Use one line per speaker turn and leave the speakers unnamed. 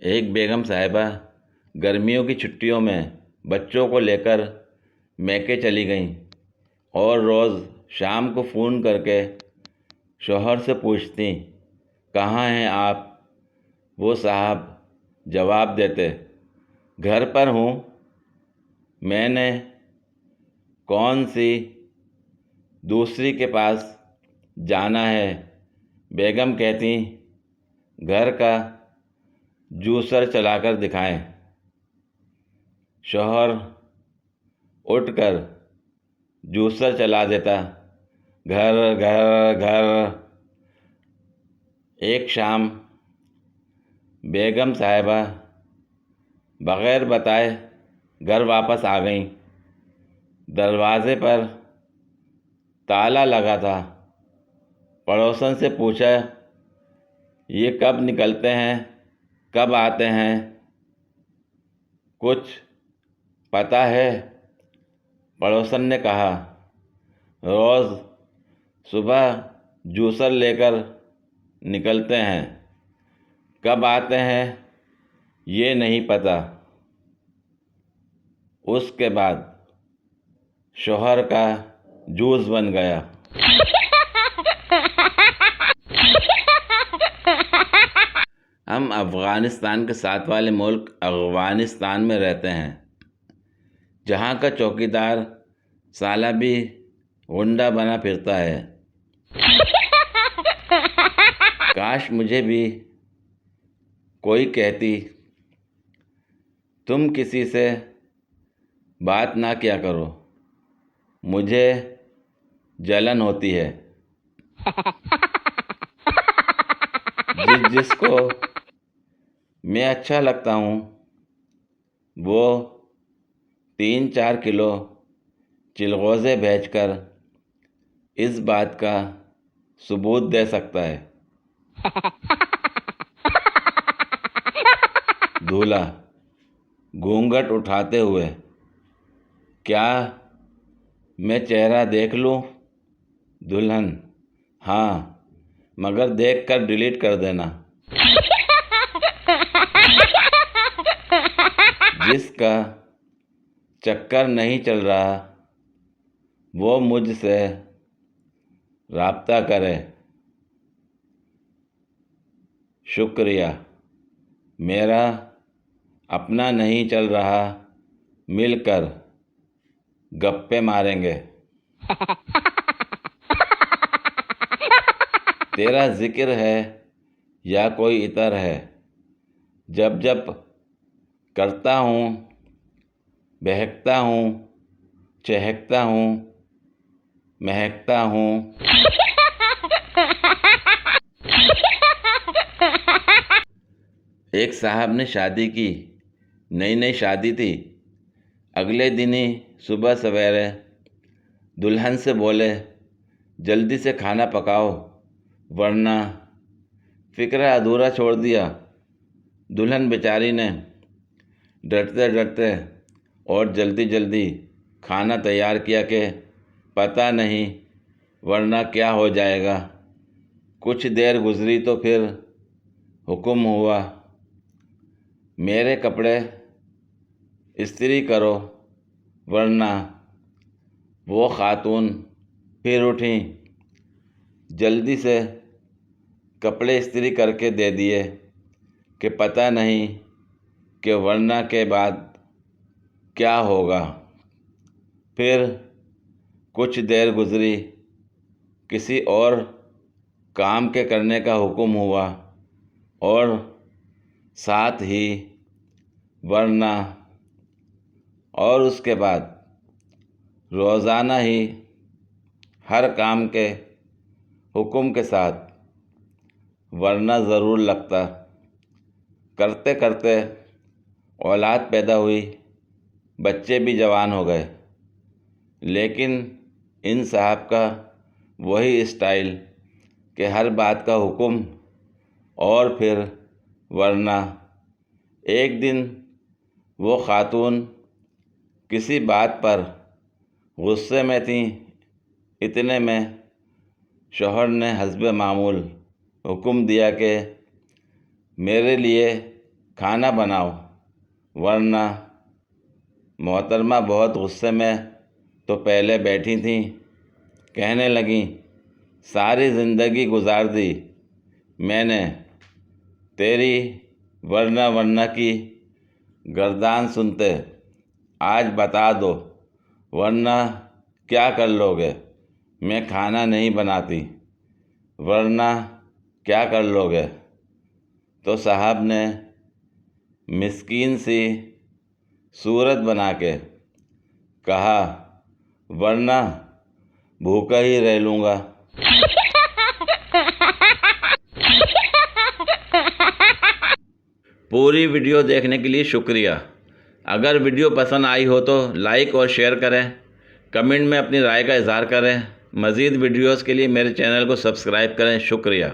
ایک بیگم صاحبہ گرمیوں کی چھٹیوں میں بچوں کو لے کر میکے چلی گئیں اور روز شام کو فون کر کے شوہر سے پوچھتیں کہاں ہیں آپ؟ وہ صاحب جواب دیتے گھر پر ہوں۔ میں نے کون سی دوسری کے پاس جانا ہے؟ بیگم کہتی گھر کا جوسر چلا کر دکھائیں۔ شوہر اٹھ کر جوسر چلا دیتا، گھر گھر گھر۔ ایک شام بیگم صاحبہ بغیر بتائے گھر واپس آ گئیں۔ دروازے پر تالا لگا تھا۔ پڑوسن سے پوچھا یہ کب نکلتے ہیں، کب آتے ہیں؟ کچھ پتہ ہے؟ پڑوسن نے کہا روز صبح جوسر لے کر نکلتے ہیں، کب آتے ہیں یہ نہیں پتہ۔ اس کے بعد شوہر کا جوس بن گیا۔ ہم افغانستان کے ساتھ والے ملک افغانستان میں رہتے ہیں، جہاں کا چوکیدار سالہ بھی غنڈہ بنا پھرتا ہے۔ کاش مجھے بھی کوئی کہتی تم کسی سے بات نہ کیا کرو، مجھے جلن ہوتی ہے۔ جس کو میں اچھا لگتا ہوں وہ 3-4 کلو چلغوزے بھیج کر اس بات کا ثبوت دے سکتا ہے۔ دولہا گھونگھٹ اٹھاتے ہوئے کیا میں چہرہ دیکھ لوں؟ دلہن ہاں، مگر دیکھ کر ڈیلیٹ کر دینا۔ جس کا چکر نہیں چل رہا وہ مجھ سے رابطہ کرے۔ شکریہ، میرا اپنا نہیں چل رہا، مل کر گپیں ماریں گے۔ تیرا ذکر ہے یا کوئی عطر ہے، جب جب کرتا ہوں بہکتا ہوں، چہکتا ہوں، مہکتا ہوں۔ ایک صاحب نے شادی کی، نئی شادی تھی۔ اگلے دن ہی صبح سویرے دلہن سے بولے جلدی سے کھانا پکاؤ ورنہ فکرہ ادھورا چھوڑ دیا۔ دلہن بیچاری نے ڈرتے ڈرتے اور جلدی کھانا تیار کیا کہ پتہ نہیں ورنہ کیا ہو جائے گا۔ کچھ دیر گزری تو پھر حکم ہوا میرے کپڑے استری کرو ورنہ۔ وہ خاتون پھر اٹھیں، جلدی سے کپڑے استری کر کے دے دیے کہ پتہ نہیں کہ ورنہ کے بعد کیا ہوگا۔ پھر کچھ دیر گزری، کسی اور کام کے کرنے کا حکم ہوا اور ساتھ ہی ورنہ، اور اس کے بعد روزانہ ہی ہر کام کے حکم کے ساتھ ورنہ ضرور لگتا۔ کرتے کرتے اولاد پیدا ہوئی، بچے بھی جوان ہو گئے، لیکن ان صاحب کا وہی اسٹائل کہ ہر بات کا حکم اور پھر ورنہ۔ ایک دن وہ خاتون کسی بات پر غصے میں تھیں، اتنے میں شوہر نے حسب معمول حکم دیا کہ میرے لیے کھانا بناؤ ورنہ۔ محترمہ بہت غصے میں تو پہلے بیٹھی تھیں، کہنے لگیں ساری زندگی گزار دی میں نے تیری ورنہ کی گردان سنتے، آج بتا دو ورنہ کیا کر لو گے؟ میں کھانا نہیں بناتی ورنہ کیا کر لو گے؟ تو صاحب نے مسکین سی صورت بنا کے کہا ورنہ بھوکا ہی رہ لوں گا۔ پوری ویڈیو دیکھنے کے لیے شکریہ۔ اگر ویڈیو پسند آئی ہو تو لائک اور شیئر کریں، کمنٹ میں اپنی رائے کا اظہار کریں۔ مزید ویڈیوز کے لیے میرے چینل کو سبسکرائب کریں۔ شکریہ۔